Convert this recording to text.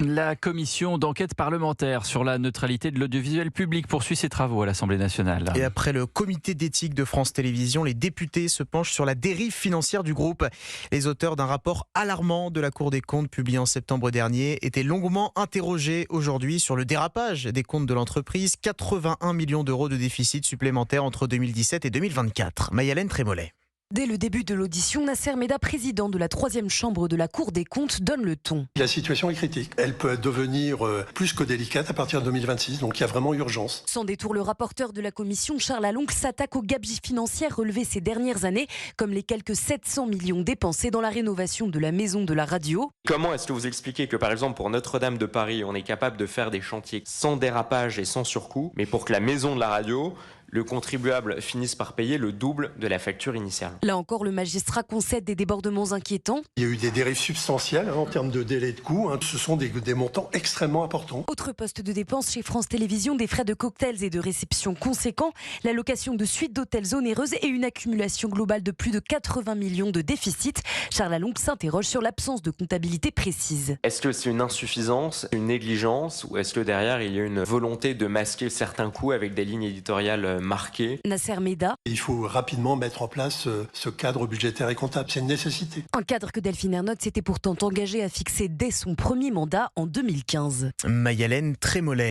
La commission d'enquête parlementaire sur la neutralité de l'audiovisuel public poursuit ses travaux à l'Assemblée nationale. Et après le comité d'éthique de France Télévisions, les députés se penchent sur la dérive financière du groupe. Les auteurs d'un rapport alarmant de la Cour des comptes publié en septembre dernier étaient longuement interrogés aujourd'hui sur le dérapage des comptes de l'entreprise. 81 millions d'euros de déficit supplémentaire entre 2017 et 2024. Mayalène Trémollet. Dès le début de l'audition, Nasser Meda, président de la 3e chambre de la Cour des comptes, donne le ton. La situation est critique. Elle peut devenir plus que délicate à partir de 2026, donc il y a vraiment urgence. Sans détour, le rapporteur de la commission, Charles Alonc, s'attaque aux gabegies financières relevées ces dernières années, comme les quelques 700 millions dépensés dans la rénovation de la maison de la radio. Comment est-ce que vous expliquez que, par exemple, pour Notre-Dame de Paris, on est capable de faire des chantiers sans dérapage et sans surcoût, mais pour que la maison de la radio, le contribuable finisse par payer le double de la facture initiale? Là encore, le magistrat concède des débordements inquiétants. Il y a eu des dérives substantielles en termes de délai de coût. Ce sont des montants extrêmement importants. Autre poste de dépense chez France Télévisions, des frais de cocktails et de réception conséquents, la location de suites d'hôtels onéreuses et une accumulation globale de plus de 80 millions de déficit. Charles Alonc s'interroge sur l'absence de comptabilité précise. Est-ce que c'est une insuffisance, une négligence, ou est-ce que derrière il y a une volonté de masquer certains coûts avec des lignes éditoriales marquées? Nasser Meda. Il faut rapidement mettre en place ce cadre budgétaire et comptable. C'est une nécessité. Un cadre que Delphine Ernotte s'était pourtant engagée à fixer dès son premier mandat en 2015. Mayalène Trémollet.